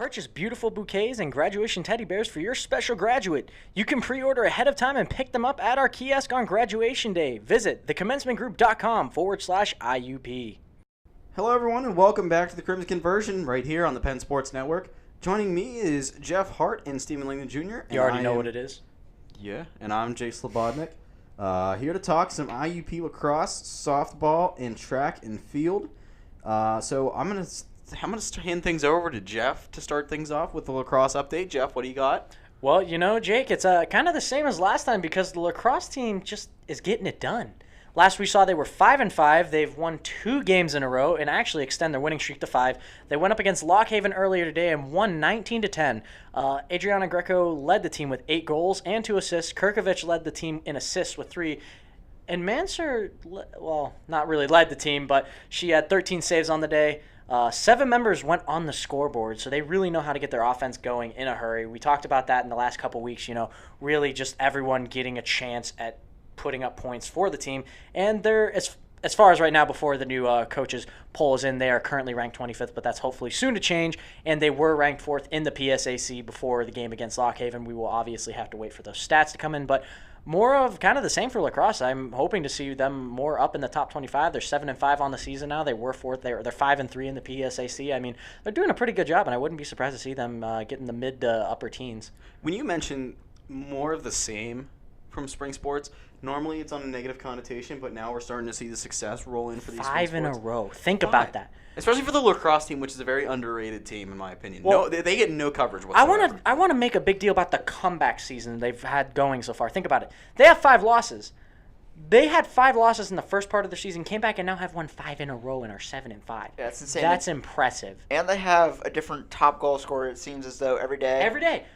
Purchase beautiful bouquets and graduation teddy bears for your special graduate. You can pre-order ahead of time and pick them up at our kiosk on graduation day. Visit thecommencementgroup.com/IUP. Hello, everyone, and welcome back to the Crimson Conversion right here on the Penn Sports Network. Joining me is Jeff Hart and Stephen Langdon Jr. You already know what it is. Yeah, and I'm Jay Slobodnik. Here to talk some IUP lacrosse, softball, and track and field. So I'm gonna hand things over to Jeff to start things off with the lacrosse update. Jeff, what do you got? Well, you know, Jake, it's kind of the same as last time because the lacrosse team just is getting it done. Last we saw, they were 5-5. They've won 2 games in a row and actually extend their winning streak to 5. They went up against Lock Haven earlier today and won 19-10. Adriana Greco led the team with 8 goals and 2 assists. Kirkovich led the team in assists with 3. And Mansur, well, not really led the team, but she had 13 saves on the day. 7 members went on the scoreboard, so they really know how to get their offense going in a hurry. We talked about that in the last couple weeks, you know, really just everyone getting a chance at putting up points for the team. And they're, as far as right now, before the new coaches poll is in, they are currently ranked 25th, but that's hopefully soon to change. And they were ranked 4th in the PSAC before the game against Lock Haven. We will obviously have to wait for those stats to come in, but more of kind of the same for lacrosse. I'm hoping to see them more up in the top 25. They're 7-5 on the season now. They were 4th. They're 5-3 in the PSAC. I mean, they're doing a pretty good job, and I wouldn't be surprised to see them get in the mid to upper teens. When you mention more of the same from spring sports, normally it's on a negative connotation, but now we're starting to see the success roll in for these 5 spring in a sports. row. Think about that. Especially for the lacrosse team, which is a very underrated team, in my opinion. Well, they get no coverage whatsoever. I want to make a big deal about the comeback season they've had going so far. Think about it. They have 5 losses. They had 5 losses in the first part of the season, came back and now have won 5 in a row and are 7-5. Yeah, that's insane. That's impressive. And they have a different top goal scorer, it seems as though, every day. Every day.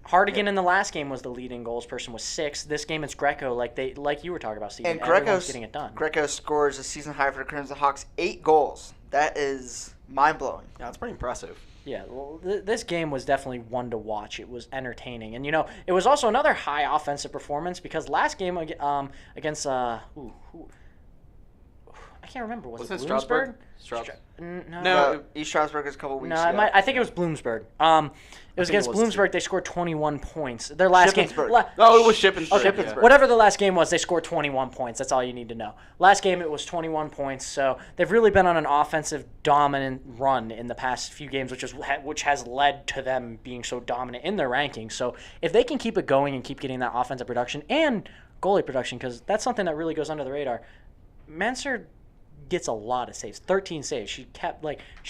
Hardigan in the last game was the leading goals person with 6. This game it's Greco, like you were talking about, Steve. And Everyone's getting it done. Greco scores a season high for the Crimson Hawks, 8 goals. That is mind-blowing. Yeah, that's pretty impressive. Yeah, well, this game was definitely one to watch. It was entertaining. And, you know, it was also another high offensive performance because last game against I can't remember. Was it Bloomsburg? No, East Stroudsburg is a couple weeks ago. No, I think it was Bloomsburg. It was against Bloomsburg. They scored 21 points. Their last game. It was Shippensburg. Okay, yeah. Whatever the last game was, they scored 21 points. That's all you need to know. Last game, it was 21 points. So they've really been on an offensive dominant run in the past few games, which has led to them being so dominant in their rankings. So if they can keep it going and keep getting that offensive production and goalie production, because that's something that really goes under the radar, Mansur gets a lot of saves, 13 saves. She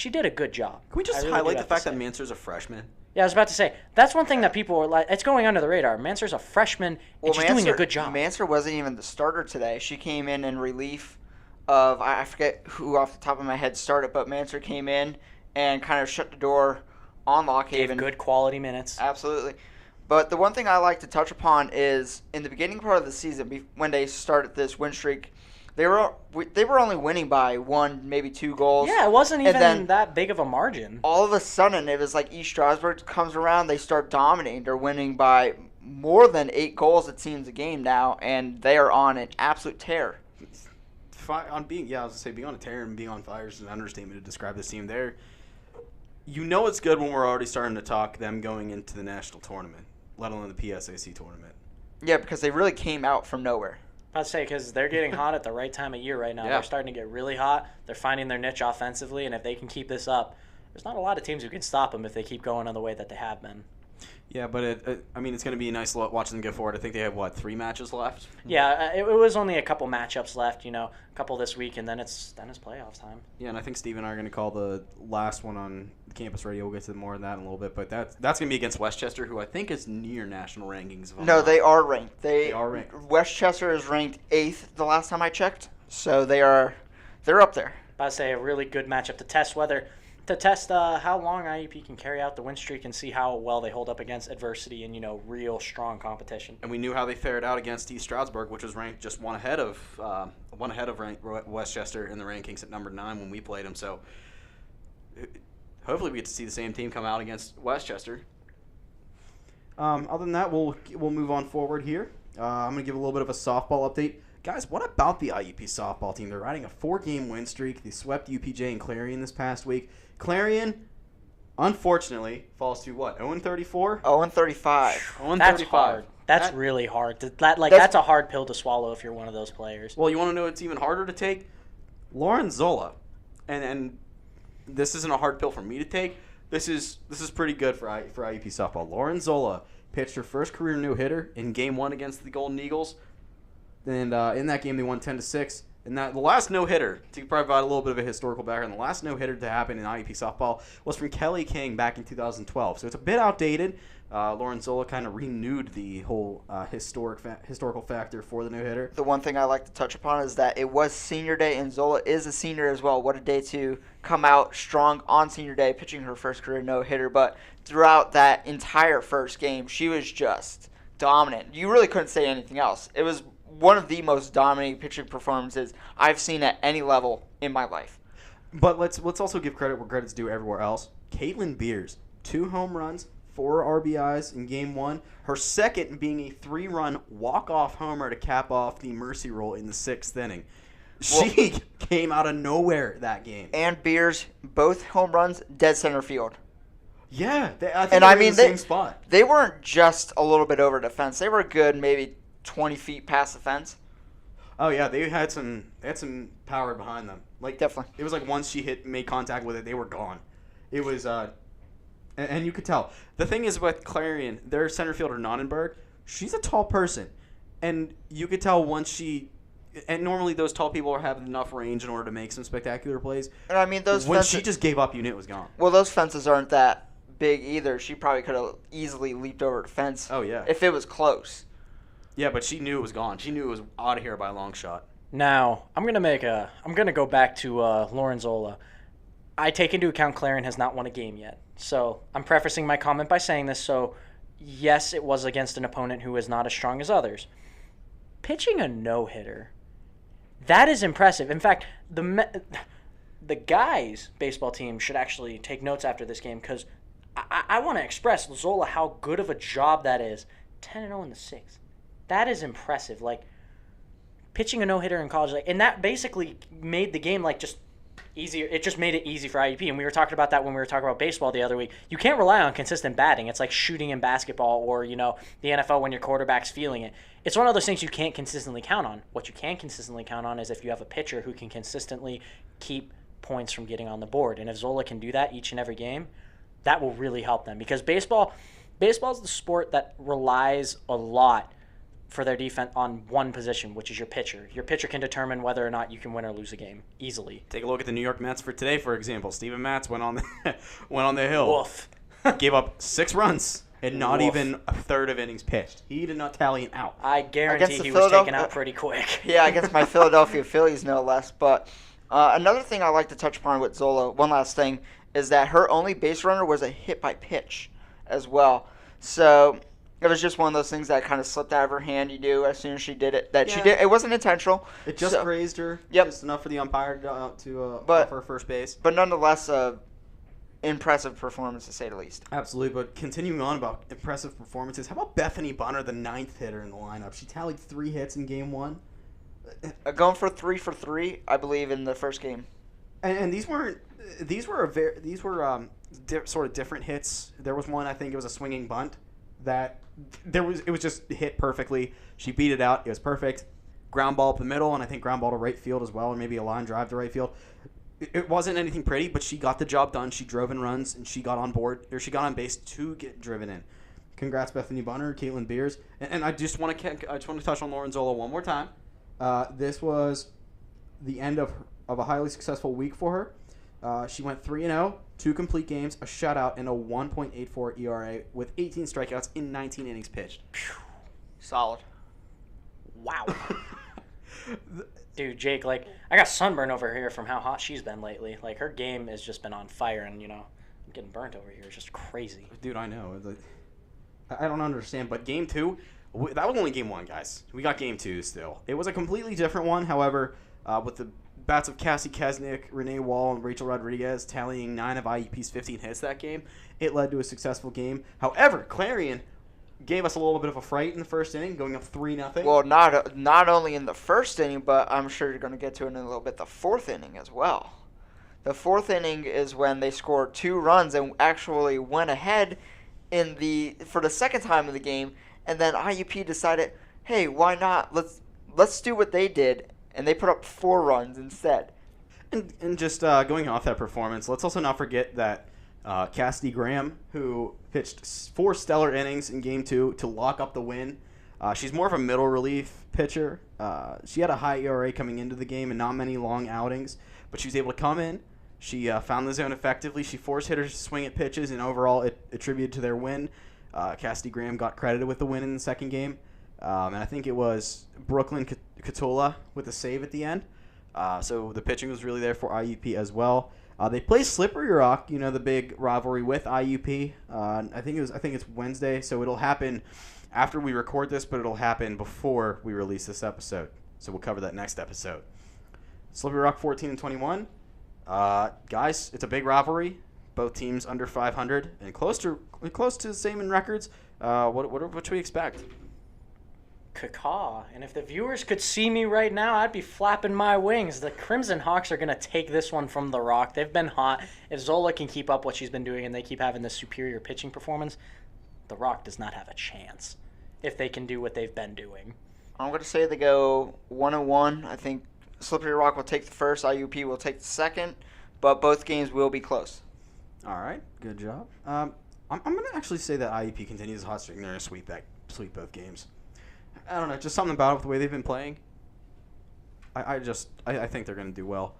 did a good job. Can we just highlight the fact that Mansur's a freshman? Yeah, I was about to say, that's one thing that people are like, it's going under the radar. Mansur's a freshman, and she's doing a good job. Mansur wasn't even the starter today. She came in relief of, I forget who off the top of my head started, but Mansur came in and kind of shut the door on Lock Haven. Gave good quality minutes. Absolutely. But the one thing I like to touch upon is in the beginning part of the season, when they started this win streak, they were only winning by 1, maybe 2 goals. Yeah, it wasn't even that big of a margin. All of a sudden, it was like East Stroudsburg comes around, they start dominating. They're winning by more than 8 goals, it seems, a game now, and they are on an absolute tear. Being on a tear and being on fire is an understatement to describe this team. You know it's good when we're already starting to talk them going into the national tournament, let alone the PSAC tournament. Yeah, because they really came out from nowhere. I'd say because they're getting hot at the right time of year right now. Yeah. They're starting to get really hot. They're finding their niche offensively, and if they can keep this up, there's not a lot of teams who can stop them if they keep going on the way that they have been. Yeah, but it's going to be nice watching them go forward. I think they have, 3 matches left? Yeah, it was only a couple matchups left, a couple this week, and then it's playoffs time. Yeah, and I think Steve and I are going to call the last one on campus radio. We'll get to more of that in a little bit, but that's going to be against Westchester, who I think is near national rankings. No, they are ranked. They are ranked. Westchester is ranked 8th the last time I checked, so they're up there. I'd say a really good matchup to test how long IUP can carry out the win streak and see how well they hold up against adversity and, real strong competition. And we knew how they fared out against East Stroudsburg, which was ranked just one ahead of Westchester in the rankings at number 9 when we played them. So hopefully we get to see the same team come out against Westchester. Other than that, we'll move on forward here. I'm going to give a little bit of a softball update. Guys, what about the IUP softball team? They're riding a 4-game win streak. They swept UPJ and Clarion this past week. Clarion, unfortunately, falls to what? 0-34? 0-35. 0-35. That's hard. That's really hard. That's a hard pill to swallow if you're one of those players. Well, you want to know what's even harder to take? Lauren Zola. And this isn't a hard pill for me to take. This is pretty good for IUP softball. Lauren Zola pitched her first career no-hitter in Game 1 against the Golden Eagles. And in that game, they won 10-6. And the last no-hitter, to provide a little bit of a historical background, the last no-hitter to happen in IUP softball was from Kelly King back in 2012. So it's a bit outdated. Lauren Zola kind of renewed the whole historical factor for the no-hitter. The one thing I like to touch upon is that it was senior day, and Zola is a senior as well. What a day to come out strong on senior day, pitching her first career no-hitter. But throughout that entire first game, she was just dominant. You really couldn't say anything else. It was one of the most dominating pitching performances I've seen at any level in my life. But let's also give credit where credit's due everywhere else. Caitlin Beers, 2 home runs, 4 RBIs in Game 1. Her second being a 3-run walk-off homer to cap off the mercy roll in the 6th inning. She came out of nowhere that game. And Beers, both home runs, dead center field. Yeah, I think they were in the same spot. They weren't just a little bit over the fence. They were good, maybe 20 feet past the fence. Oh yeah, they had some power behind them. Like Definitely. It was like once she made contact with it, they were gone. It was and you could tell. The thing is with Clarion, their center fielder Nonnenberg, she's a tall person, and you could tell once she. And normally those tall people have enough range in order to make some spectacular plays. And I mean when she just gave up, you knew it was gone. Well, those fences aren't that big either. She probably could have easily leaped over the fence. Oh yeah. If it was close. Yeah, but she knew it was gone. She knew it was out of here by a long shot. Now, I'm gonna go back to Lauren Zola. I take into account Clarion has not won a game yet. So I'm prefacing my comment by saying this. So yes, it was against an opponent who is not as strong as others. Pitching a no-hitter, that is impressive. In fact, the guys' baseball team should actually take notes after this game because I want to express Zola how good of a job that is. 10-0 in the 6th. That is impressive. Like pitching a no-hitter in college, and that basically made the game just easier. It just made it easy for IUP, and we were talking about that when we were talking about baseball the other week. You can't rely on consistent batting. It's like shooting in basketball or the NFL when your quarterback's feeling it. It's one of those things you can't consistently count on. What you can consistently count on is if you have a pitcher who can consistently keep points from getting on the board, and if Zola can do that each and every game, that will really help them because baseball is the sport that relies a lot for their defense on one position, which is your pitcher. Your pitcher can determine whether or not you can win or lose a game easily. Take a look at the New York Mets for today, for example. Steven Matz went on the hill. Woof. Gave up 6 runs and not even a third of innings pitched. He did not tally an out. I guarantee he was taken out pretty quick. Yeah, against my Philadelphia Phillies, no less. But another thing I like to touch upon with Zola, one last thing, is that her only base runner was a hit by pitch as well. So it was just one of those things that kind of slipped out of her hand. You do as soon as she did it. She did. It wasn't intentional. It just grazed her. Yep. Just enough for the umpire to offer first base. But nonetheless, impressive performance to say the least. Absolutely. But continuing on about impressive performances, how about Bethany Bunner, the 9th hitter in the lineup? She tallied 3 hits in Game 1. Going for 3 for 3, I believe, in the first game. And these were sort of different hits. There was one, I think it was a swinging bunt that it was just hit perfectly. She beat it out. It was perfect. Ground ball up the middle, and I think ground ball to right field as well, or maybe a line drive to right field. It wasn't anything pretty, but she got the job done. She drove in runs, and she got on base to get driven in. Congrats, Bethany Bunner, Caitlin Beers, and I just want to touch on Lauren Zola one more time. This was the end of a highly successful week for her. She went 3-0, 2 complete games, a shutout, and a 1.84 ERA with 18 strikeouts in 19 innings pitched. Solid. Wow. Dude, Jake, I got sunburn over here from how hot she's been lately. Her game has just been on fire, and, I'm getting burnt over here. It's just crazy. Dude, I know. I don't understand, but Game 2, that was only Game 1, guys. We got Game 2 still. It was a completely different one, however, with the bats of Cassie Kesnick, Renee Wall, and Rachel Rodriguez tallying 9 of IUP's 15 hits that game, it led to a successful game. However, Clarion gave us a little bit of a fright in the first inning, going up 3-0. Well, not only in the first inning, but I'm sure you're going to get to it in a little bit, the 4th inning as well. The fourth inning is when they scored 2 runs and actually went ahead for the second time of the game. And then IUP decided, hey, why not? Let's do what they did, and they put up 4 runs instead. And just going off that performance, let's also not forget that Cassidy Graham, who pitched 4 stellar innings in Game 2 to lock up the win. She's more of a middle relief pitcher. She had a high ERA coming into the game and not many long outings, but she was able to come in. She found the zone effectively. She forced hitters to swing at pitches, and overall it attributed to their win. Cassidy Graham got credited with the win in the second game. And I think it was Brooklyn Catola with a save at the end. So the pitching was really there for IUP as well. They play Slippery Rock, the big rivalry with IUP. I think it's Wednesday, so it'll happen after we record this, but it'll happen before we release this episode. So we'll cover that next episode. Slippery Rock 14-21. Guys, it's a big rivalry. Both teams under 500 and close to the same in records. What should we expect? Cacaw. And if the viewers could see me right now, I'd be flapping my wings. The Crimson Hawks are going to take this one from the Rock. They've been hot. If Zola can keep up what she's been doing and they keep having this superior pitching performance, the Rock does not have a chance if they can do what they've been doing. I'm going to say they go 1-1. I think Slippery Rock will take the first, IUP will take the second, but both games will be close. All right, good job. I'm going to actually say that IUP continues the hot streak and they're going to sweep both games. I don't know, just something about it with the way they've been playing. I think they're going to do well.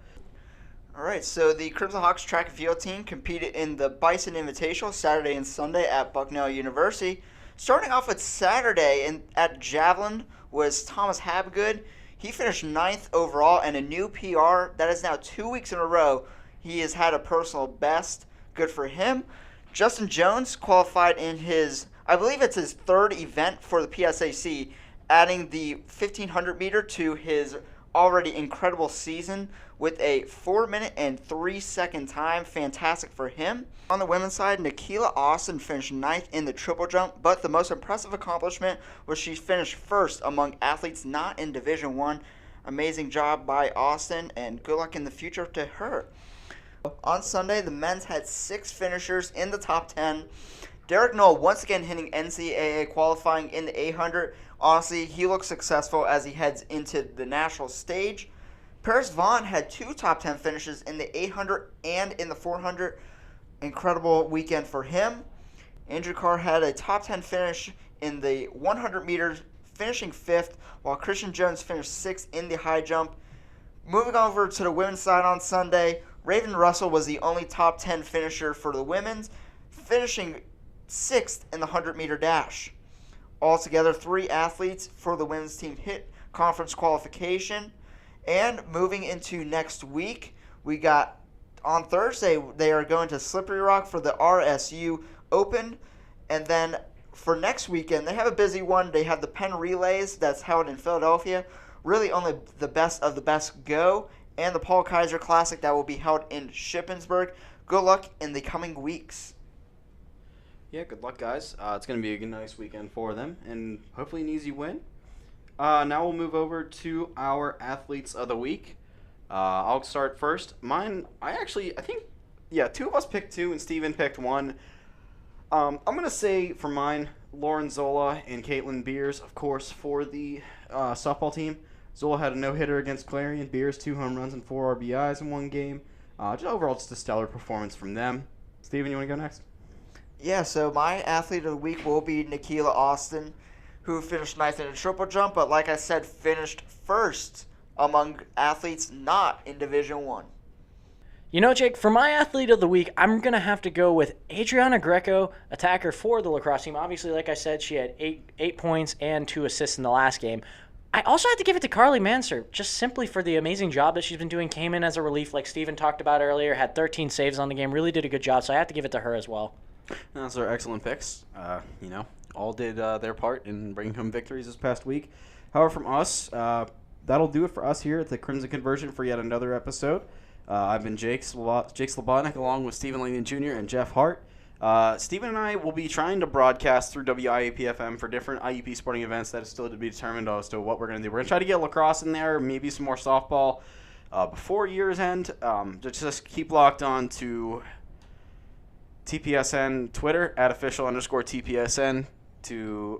All right, so the Crimson Hawks track and field team competed in the Bison Invitational Saturday and Sunday at Bucknell University. Starting off with Saturday at Javelin was Thomas Habgood. He finished 9th overall and a new PR. That is now 2 weeks in a row. He has had a personal best. Good for him. Justin Jones qualified in I believe it's his 3rd event for the PSAC, adding the 1500 meter to his already incredible season with a 4-minute and 3-second time. Fantastic for him. On the women's side, Nikila Austin finished 9th in the triple jump, but the most impressive accomplishment was she finished 1st among athletes not in Division I. Amazing job by Austin, and good luck in the future to her. On Sunday, the men's had 6 finishers in the top 10. Derek Knoll once again hitting NCAA qualifying in the 800. Honestly, he looks successful as he heads into the national stage. Paris Vaughn had 2 top 10 finishes in the 800 and in the 400. Incredible weekend for him. Andrew Carr had a top 10 finish in the 100 meters, finishing 5th, while Christian Jones finished 6th in the high jump. Moving over to the women's side on Sunday, Raven Russell was the only top 10 finisher for the women's, finishing 6th in the 100-meter dash. Altogether, 3 athletes for the women's team hit conference qualification. And moving into next week, we got on Thursday, they are going to Slippery Rock for the RSU Open. And then for next weekend, they have a busy one. They have the Penn Relays that's held in Philadelphia. Really only the best of the best go. And the Paul Kaiser Classic that will be held in Shippensburg. Good luck in the coming weeks. Yeah, good luck, guys. It's going to be a nice weekend for them, and hopefully an easy win. Now we'll move over to our Athletes of the Week. I'll start first. Mine, I think, 2 of us picked 2, and Steven picked 1. I'm going to say for mine, Lauren Zola and Caitlin Beers, of course, for the softball team. Zola had a no-hitter against Clarion. Beers, 2 home runs and 4 RBIs in 1 game. Overall, just a stellar performance from them. Steven, you want to go next? Yeah, so my athlete of the week will be Nikila Austin, who finished 9th in a triple jump, but like I said, finished 1st among athletes not in Division I. You know, Jake, for my athlete of the week, I'm going to have to go with Adriana Greco, attacker for the lacrosse team. Obviously, like I said, she had 8 points and 2 assists in the last game. I also had to give it to Carly Manser, just simply for the amazing job that she's been doing. Came in as a relief, like Steven talked about earlier, had 13 saves on the game, really did a good job, so I have to give it to her as well. Those are excellent picks. All did their part in bringing home victories this past week. However, from us, that'll do it for us here at the Crimson Conversion for yet another episode. I've been Jake Slobodnik, along with Stephen Langdon Jr. and Jeff Hart. Stephen and I will be trying to broadcast through WIAP-FM for different IUP sporting events that is still to be determined as to what we're going to do. We're going to try to get lacrosse in there, maybe some more softball. before year's end. Just keep locked on to TPSN Twitter at @official_TPSN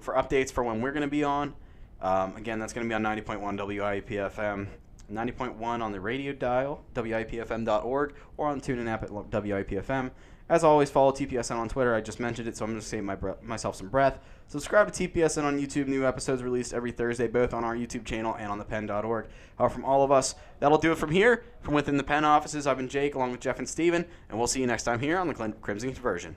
for updates for when we're going to be on. Again, that's going to be on 90.1 WIPFM, 90.1 on the radio dial, WIPFM.org, or on the TuneIn app at WIPFM. As always, follow TPSN on Twitter. I just mentioned it, so I'm going to save myself some breath. Subscribe to TPSN on YouTube. New episodes released every Thursday, both on our YouTube channel and on the Penn.org. From all of us, that'll do it from here. From within the Penn offices, I've been Jake, along with Jeff and Steven, and we'll see you next time here on the Crimson Conversion.